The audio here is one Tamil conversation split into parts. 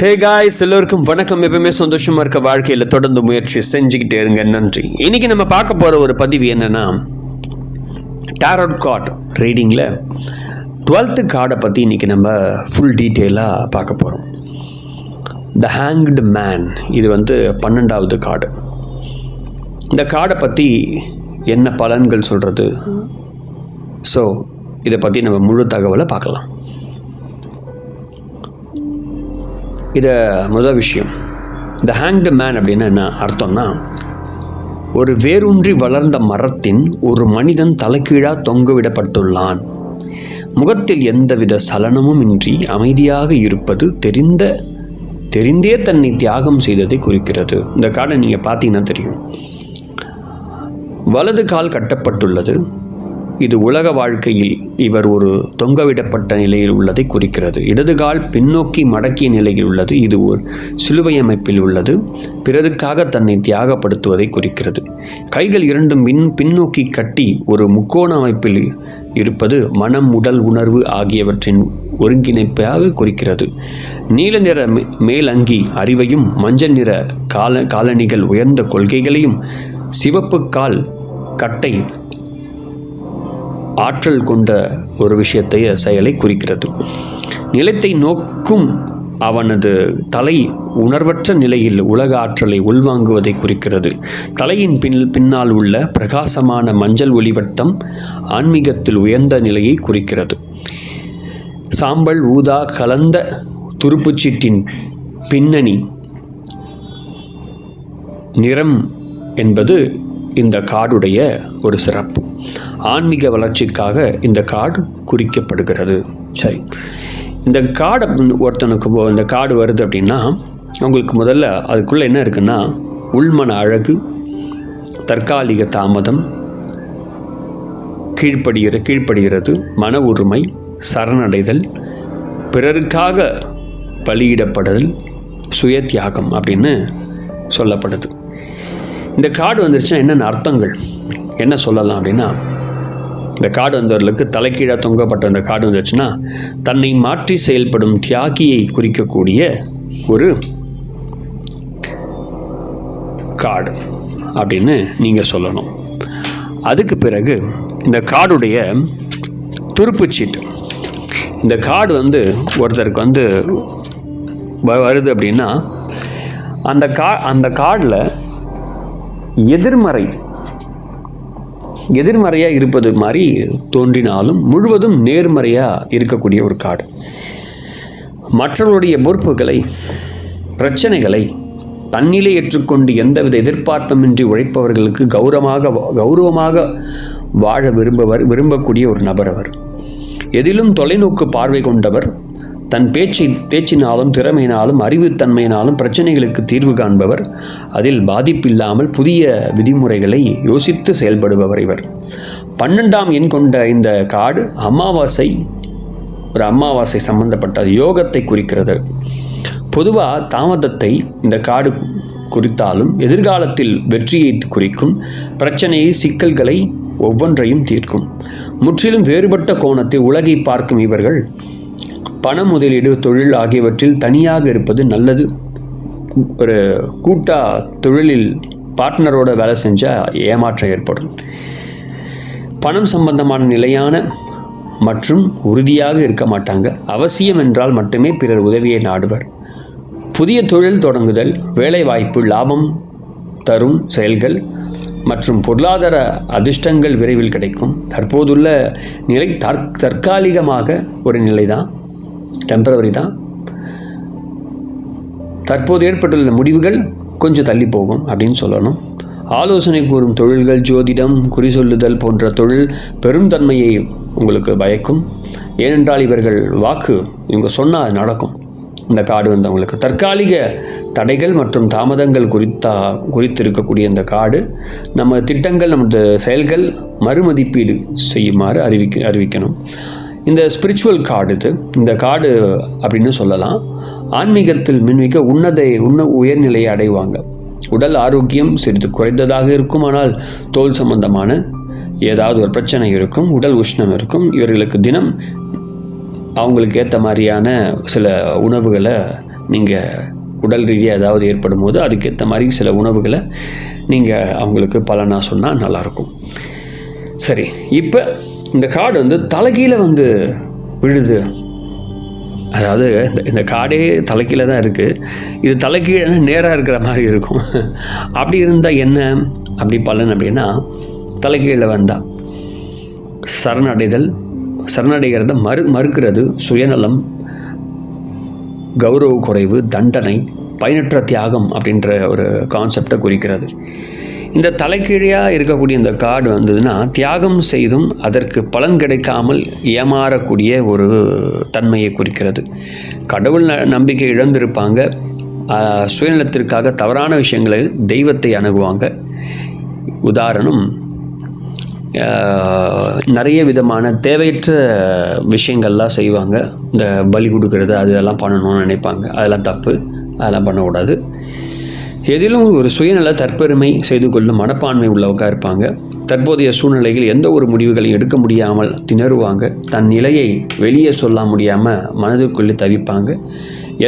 ஹே காய்ஸ், எல்லோருக்கும் வணக்கம். எப்பவுமே சந்தோஷமா இருக்க வாழ்க்கையில் தொடர்ந்து முயற்சி செஞ்சுக்கிட்டே இருங்க. நன்றி. இன்னைக்கு நம்ம பார்க்க போற ஒரு பதிவு என்னன்னா, டாரோட் கார்ட் ரீடிங்கில் 12th கார்டை பற்றி இன்னைக்கு நம்ம ஃபுல் டீட்டெயிலாக பார்க்க போகிறோம். த ஹேங்க்டு மேன், இது 12வது கார்டு. இந்த கார்டை பற்றி என்ன பலன்கள் சொல்கிறது, ஸோ இதை பற்றி நம்ம முழு தகவலை பார்க்கலாம். இதை முதல் விஷயம், த ஹேங்க்டு மேன் அப்படின்னு என்ன அர்த்தம்னா, ஒரு வேரூன்றி வளர்ந்த மரத்தின் ஒரு மனிதன் தலைகீழாக தொங்கவிடப்பட்டுள்ளான். முகத்தில் எந்தவித சலனமும் இன்றி அமைதியாக இருப்பது தெரிந்தே தன்னை தியாகம் செய்ததை குறிக்கிறது. இந்த கார்டை நீங்கள் பார்த்தீங்கன்னா தெரியும். வலது கால் கட்டப்பட்டுள்ளது. இது உலக வாழ்க்கையில் இவர் ஒரு தொங்கவிடப்பட்ட நிலையில் உள்ளதை குறிக்கிறது. இடது கால் பின்னோக்கி மடக்கிய நிலையில் உள்ளது. இது ஒரு சிலுவை அமைப்பில் உள்ளது. பிறருக்காக தன்னை தியாகப்படுத்துவதை குறிக்கிறது. கைகள் இரண்டும் பின்னோக்கி கட்டி ஒரு முக்கோண அமைப்பில் இருப்பது மனம், உடல், உணர்வு ஆகியவற்றின் ஒருங்கிணைப்பாக குறிக்கிறது. நீல நிற மேலங்கி அறிவையும், மஞ்சள் நிற காலணிகள் உயர்ந்த கொள்கைகளையும், சிவப்பு கால் கட்டை ஆற்றல் கொண்ட ஒரு செயலை குறிக்கிறது. நிலத்தை நோக்கும் அவனது தலை உணர்வற்ற நிலையில் உலக ஆற்றலை உள்வாங்குவதை குறிக்கிறது. தலையின் பின்னால் உள்ள பிரகாசமான மஞ்சள் ஒளிவட்டம் ஆன்மீகத்தில் உயர்ந்த நிலையை குறிக்கிறது. சாம்பல் ஊதா கலந்த துருப்புச்சீட்டின் பின்னணி நிறம் என்பது இந்த கார்டுடைய ஒரு சிறப்பு. ஆன்மீக வளர்ச்சிக்காக இந்த கார்டு குறிக்கப்படுகிறது. சரி, இந்த கார்டை ஒருத்தனுக்கு இந்த கார்டு வருது அப்படின்னா, உங்களுக்கு முதல்ல அதுக்குள்ளே என்ன இருக்குன்னா, உள்மன அழகு, தற்காலிக தாமதம், கீழ்ப்படுகிறது, மன உரிமை, சரணடைதல், பிறருக்காக பலியிடப்படுதல், சுய தியாகம் அப்படின்னு சொல்லப்படுது. இந்த கார்டு வந்துருச்சுன்னா என்னென்ன அர்த்தங்கள் என்ன சொல்லலாம் அப்படின்னா, இந்த கார்டு வந்தவர்களுக்கு தலைக்கீழாக தொங்கப்பட்ட இந்த கார்டு வந்துருச்சுன்னா, தன்னை மாற்றி செயல்படும் தியாகியை குறிக்கக்கூடிய ஒரு கார்டு அப்படின்னு நீங்கள் சொல்லணும். அதுக்கு பிறகு இந்த கார்டுடைய துருப்புச்சீட்டு, இந்த கார்டு ஒருத்தருக்கு வருது அப்படின்னா, அந்த கார்டில் எதிர்மறையாக இருப்பது மாதிரி தோன்றினாலும் முழுவதும் நேர்மறையாக இருக்கக்கூடிய ஒரு கார்டு. மற்றவருடைய பொறுப்புகளை, பிரச்சனைகளை தன்னிலை ஏற்றுக்கொண்டு எந்தவித எதிர்பார்ப்புமின்றி உழைப்பவர்களுக்கு கௌரவமாக வாழ விரும்பக்கூடிய ஒரு நபர் அவர். எதிலும் தொலைநோக்கு பார்வை கொண்டவர். தன் பேச்சினாலும் திறமையினாலும் அறிவுத்தன்மையினாலும் பிரச்சனைகளுக்கு தீர்வு காண்பவர். அதில் பாதிப்பில்லாமல் புதிய விதிமுறைகளை யோசித்து செயல்படுபவர் இவர். 12ஆம் எண் கொண்ட இந்த கார்டு அமாவாசை சம்பந்தப்பட்ட யோகத்தை குறிக்கிறது. பொதுவாக தாமதத்தை இந்த கார்டு குறித்தாலும் எதிர்காலத்தில் வெற்றியை குறிக்கும். பிரச்சனையை, சிக்கல்களை ஒவ்வொன்றையும் தீர்க்கும். முற்றிலும் வேறுபட்ட கோணத்தில் உலகை பார்க்கும் இவர்கள் பண முதலீடு, தொழில் ஆகியவற்றில் தனியாக இருப்பது நல்லது. ஒரு கூட்டா தொழிலில் பார்ட்னரோட வேலை செஞ்சால் ஏமாற்றம் ஏற்படும். பணம் சம்பந்தமான நிலையான மற்றும் உறுதியாக இருக்க மாட்டாங்க. அவசியம் என்றால் மட்டுமே பிறர் உதவியை நாடுவர். புதிய தொழில் தொடங்குதல், வேலைவாய்ப்பு, லாபம் தரும் செயல்கள் மற்றும் பொருளாதார அதிர்ஷ்டங்கள் விரைவில் கிடைக்கும். தற்போதுள்ள நிலை தற்காலிகமாக ஒரு நிலை தான், டெம்பரவரி தான். தற்போது ஏற்பட்டுள்ள முடிவுகள் கொஞ்சம் தள்ளி போகும் அப்படின்னு சொல்லணும். ஆலோசனை கூறும் தொழில்கள், ஜோதிடம், குறி சொல்லுதல் போன்ற தொழில் பெரும் தன்மையை உங்களுக்கு பயக்கும். ஏனென்றால் இவர்கள் இவங்க சொன்னால் நடக்கும். இந்த கார்டு வந்தவங்களுக்கு தற்காலிக தடைகள் மற்றும் தாமதங்கள் குறித்திருக்கக்கூடிய இந்த கார்டு நம்ம திட்டங்கள், நமது செயல்கள் மறுமதிப்பீடு செய்யுமாறு அறிவிக்கணும். இந்த ஸ்பிரிச்சுவல் கார்டு இந்த கார்டு அப்படின்னு சொல்லலாம். ஆன்மீகத்தில் மின்மிக உயர்நிலையை அடைவாங்க. உடல் ஆரோக்கியம் சிறிது குறைந்ததாக இருக்கும். ஆனால் தோல் சம்பந்தமான ஏதாவது ஒரு பிரச்சனை இருக்கும், உடல் உஷ்ணம் இருக்கும். இவர்களுக்கு தினம் அவங்களுக்கு ஏற்ற மாதிரியான சில உணவுகளை நீங்கள் உடல் ரீதியாக ஏதாவது ஏற்படும் போது அதுக்கேற்ற மாதிரி சில உணவுகளை நீங்கள் அவங்களுக்கு பலனாக சொன்னால் நல்லாயிருக்கும். சரி, இப்போ இந்த கார்டு வந்து தலைகீழ வந்து விழுது. அதாவது இந்த கார்டே தலைக்கீழ தான் இருக்குது. இது தலைக்கீழ நேராக இருக்கிற மாதிரி இருக்கும். அப்படி இருந்தால் என்ன அப்படி பலன் அப்படின்னா, தலைகீழ வந்தால் சரணடைகிறத மறுக்கிறது, சுயநலம், கௌரவ குறைவு, தண்டனை, பயனற்ற தியாகம் அப்படின்ற ஒரு கான்செப்டை குறிக்கிறது. இந்த தலைக்கீழாக இருக்கக்கூடிய இந்த கார்டு வந்ததுன்னா தியாகம் செய்தும் அதற்கு பலன் கிடைக்காமல் ஏமாறக்கூடிய ஒரு தன்மையை குறிக்கிறது. கடவுள் நம்பிக்கை இழந்திருப்பாங்க, சுயநலத்திற்காக தவறான விஷயங்களை தெய்வத்தை அணுகுவாங்க. உதாரணம், நிறைய விதமான தேவையற்ற விஷயங்கள்லாம் செய்வாங்க. இந்த பலி கொடுக்கறது அதெல்லாம் பண்ணணும்னு நினைப்பாங்க. அதெல்லாம் தப்பு, அதெல்லாம் பண்ணக்கூடாது. எதிலும் ஒரு சுயநல தற்பெருமை செய்து கொள்ளும் மனப்பான்மை உள்ளவங்க இருப்பாங்க. தற்போதைய சூழ்நிலையில் எந்த ஒரு முடிவுகளையும் எடுக்க முடியாமல் திணறுவாங்க. தன் நிலையை வெளியே சொல்ல முடியாமல் மனதிற்குள்ளே தவிப்பாங்க.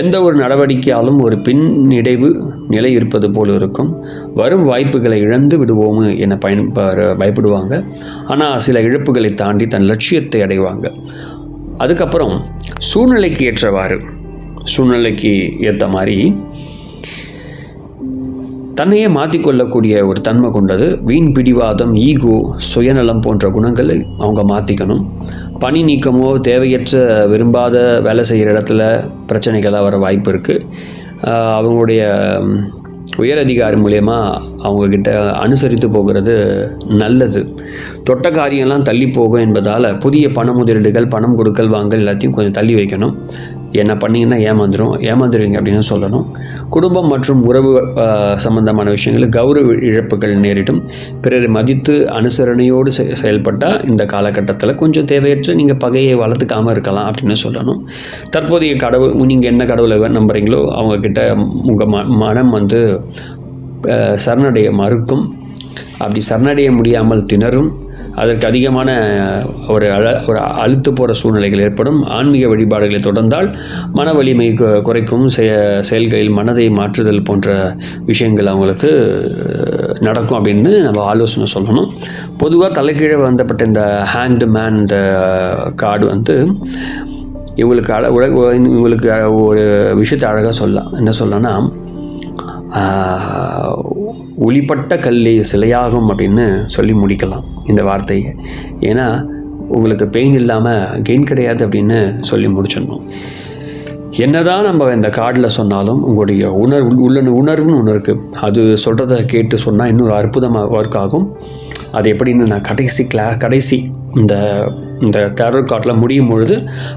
எந்த ஒரு நடவடிக்கையாலும் ஒரு பின்னிடைவு நிலை இருப்பது போல் இருக்கும். வரும் வாய்ப்புகளை இழந்து விடுவோம் என பயப்படுவாங்க. ஆனால் சில இழப்புகளை தாண்டி தன் லட்சியத்தை அடைவாங்க. அதுக்கப்புறம் சூழ்நிலைக்கு ஏற்ற மாதிரி தன்னையே மாற்றிக்கொள்ளக்கூடிய ஒரு தன்மை கொண்டது. வீண் பிடிவாதம், ஈகோ, சுயநலம் போன்ற குணங்களை அவங்க மாற்றிக்கணும். பணி நீக்கமோ தேவையற்ற விரும்பாத வேலை செய்கிற இடத்துல பிரச்சனைகளாக வர வாய்ப்பு இருக்குது. அவங்களுடைய உயரதிகாரி மூலயமா அவங்கக்கிட்ட அனுசரித்து போகிறது நல்லது. தொட்ட காரியம்லாம் தள்ளி போகும் என்பதால் புதிய பண முதலீடுகள், பணம் கொடுக்கல் வாங்கல் எல்லாத்தையும் கொஞ்சம் தள்ளி வைக்கணும். என்ன பண்ணிங்கன்னா ஏமாந்துருவீங்க அப்படின்னு சொல்லணும். குடும்பம் மற்றும் உறவு சம்பந்தமான விஷயங்களில் கௌரவ இழப்புகள் நேரிடும். பிறரை மதித்து அனுசரணையோடு செயல்பட்டால் இந்த காலகட்டத்தில் கொஞ்சம் தேவையற்ற நீங்கள் பகையை வளர்த்துக்காமல் இருக்கலாம் அப்படின்னு சொல்லணும். தற்போதைய கடவுள், நீங்கள் என்ன கடவுளை நம்புறீங்களோ அவங்கக்கிட்ட உங்கள் மனம் வந்து சரணடைய மறுக்கும். அப்படி சரணடைய முடியாமல் திணறும். அதற்கு அதிகமான ஒரு அழுத்து போகிற சூழ்நிலைகள் ஏற்படும். ஆன்மீக வழிபாடுகளை தொடர்ந்தால் மன வலிமை குறைக்கும். செயல்களில் மனதை மாற்றுதல் போன்ற விஷயங்கள் அவங்களுக்கு நடக்கும் அப்படின்னு நம்ம ஆலோசனை சொல்லணும். பொதுவாக தலைக்கீழே வந்தப்பட்ட இந்த ஹேங்டு மேன் இந்த கார்டு வந்து இவங்களுக்கு ஒரு விஷயத்தை அழகாக சொல்லலாம். என்ன சொல்லனா, ஒளிப்பட்ட கல்லே சிலையாகும் அப்படின்னு சொல்லி முடிக்கலாம் இந்த வார்த்தையை. ஏன்னா உங்களுக்கு பெயின் இல்லாமல் கெயின் கிடையாது அப்படின்னு சொல்லி முடிச்சிடணும். என்னதான் நம்ம இந்த கார்டில் சொன்னாலும் உங்களுடைய உணர்வுன்னு ஒன்று இருக்குது. அது சொல்கிறத கேட்டு சொன்னால் இன்னொரு அற்புதமாக ஒர்க் ஆகும். அது எப்படின்னு நான் கடைசி இந்த டேரட் கார்டில் முடியும் பொழுது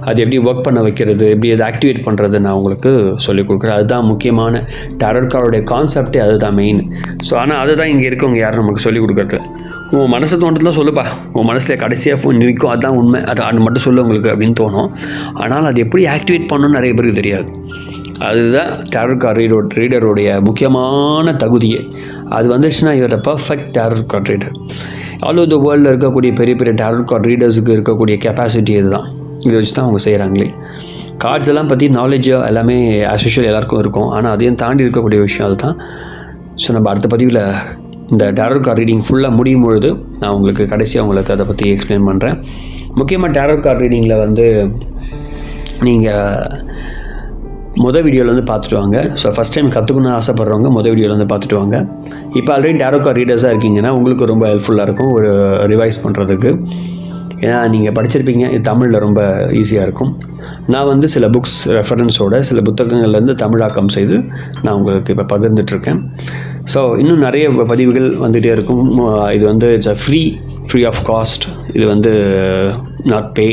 அது எப்படி ஒர்க் பண்ண வைக்கிறது, எப்படி அதை ஆக்டிவேட் பண்ணுறது நான் உங்களுக்கு சொல்லிக் கொடுக்குறேன். அதுதான் முக்கியமான டேரட் கார்டுடைய கான்செப்டே, அதுதான் மெயின். ஸோ ஆனால் அதுதான் இங்கே இருக்கவங்க யாரும் நமக்கு சொல்லிக் கொடுக்குறது. உன் மனசை தோன்றதுலாம் சொல்லுப்பா, உன் மனசில் கடைசியாக நிற்கும், அதுதான் உண்மை, அது மட்டும் சொல்லு உங்களுக்கு அப்படின்னு தோணும். ஆனால் அது எப்படி ஆக்டிவேட் பண்ணணும்னு நிறைய பேருக்கு தெரியாது. அதுதான் டேரட் கார்டு ரீடருடைய முக்கியமான தகுதியே. அது வந்துச்சுன்னா இவர் perfect tarot card reader. All over the வேர்ல்டில் இருக்கக்கூடிய பெரிய பெரிய டேரட் கார்டு ரீடர்ஸுக்கு இருக்கக்கூடிய கெப்பாசிட்டி இதுதான். இதை வச்சு தான் அவங்க செய்கிறாங்களே. கார்ட்ஸ் எல்லாம் பற்றி நாலேஜ் எல்லாமே ஆஸ் யூஷுவல் எல்லாருக்கும் இருக்கும். ஆனால் அதையும் தாண்டி இருக்கக்கூடிய விஷயம் அதுதான். ஸோ நம்ம அடுத்த பதிவில் இந்த டேரட் கார்டு ரீடிங் ஃபுல்லாக முடியும் பொழுது நான் உங்களுக்கு கடைசியாக உங்களுக்கு அதை பற்றி எக்ஸ்பிளைன் பண்ணுறேன். முக்கியமாக டேரட் கார்டு ரீடிங்கில் வந்து நீங்கள் வீடியோவில் பார்த்துட்டு வாங்க. ஸோ ஃபஸ்ட் டைம் கற்றுக்கணும்னு ஆசைப்பட்றவங்க வீடியோவில் பார்த்துட்டு வாங்க. இப்போ ஆல்ரெடி டேரட் கார்டு ரீடர்ஸாக இருக்கீங்கன்னா உங்களுக்கு ரொம்ப ஹெல்ப்ஃபுல்லாக இருக்கும் ஒரு ரிவைஸ் பண்ணுறதுக்கு. ஏன்னா நீங்கள் படிச்சிருப்பீங்க, இது தமிழில் ரொம்ப ஈஸியாக இருக்கும். நான் சில புக்ஸ் ரெஃபரன்ஸோட சில புத்தகங்கள்லேருந்து தமிழாக்கம் செய்து நான் உங்களுக்கு இப்போ பகிர்ந்துட்டுருக்கேன். ஸோ இன்னும் நிறைய பதிவுகள் வந்துகிட்டே இருக்கும். இது இட்ஸ் ஃப்ரீ ஆஃப் காஸ்ட். இது நாட் பே.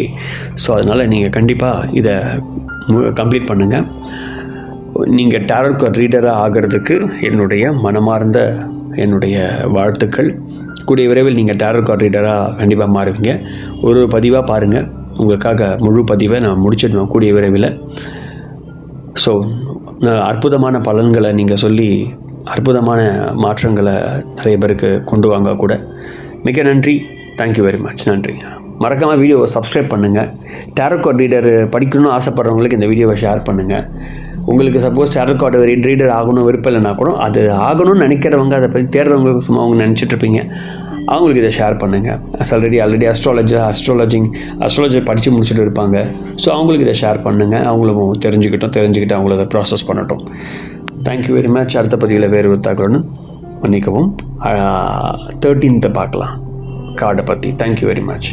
ஸோ அதனால் நீங்கள் கண்டிப்பாக இதை கம்ப்ளீட் பண்ணுங்கள். நீங்கள் டேரட் கார்டு ரீடராக ஆகிறதுக்கு என்னுடைய மனமார்ந்த வாழ்த்துக்கள். கூடிய விரைவில் நீங்கள் டேரட் கார்டு ரீடராக கண்டிப்பாக மாறுவீங்க. ஒரு பதிவாக பாருங்கள், உங்களுக்காக முழு பதிவை நான் முடிச்சிடுவேன் கூடிய விரைவில். ஸோ அற்புதமான பலன்களை நீங்கள் சொல்லி அற்புதமான மாற்றங்களை நிறைய பேருக்கு கொண்டு வாங்க கூட. மிக நன்றி. Thank you very much. நன்றி. மறக்காமல் வீடியோவை சப்ஸ்கிரைப் பண்ணுங்கள். டேரட் கார்டு ரீடர் படிக்கணும்னு ஆசைப்படுறவங்களுக்கு இந்த வீடியோவை ஷேர் பண்ணுங்கள். உங்களுக்கு சப்போஸ் டேரோ கார்டு ரீடர் ஆகணும் விருப்பம் இல்லைனா கூட அது ஆகணும்னு நினைக்கிறவங்க, அதை பற்றி தேடுறவங்க, சும்மா அவங்க நினச்சிட்ருப்பீங்க, அவங்களுக்கு இதை ஷேர் பண்ணுங்கள். ஆல்ரெடி அஸ்ட்ராலஜர் படித்து முடிச்சுட்டு இருப்பாங்க. ஸோ அவங்களுக்கு இதை ஷேர் பண்ணுங்கள். அவங்களும் தெரிஞ்சுக்கிட்டு அவங்கள அதை ப்ராசஸ் பண்ணட்டும். Thank you very much. அடுத்த பதிவில் வேறு வித்தாக்கணும்னு மன்னிக்கவும். 13th பார்க்கலாம் கார்டை பற்றி. Thank you very much.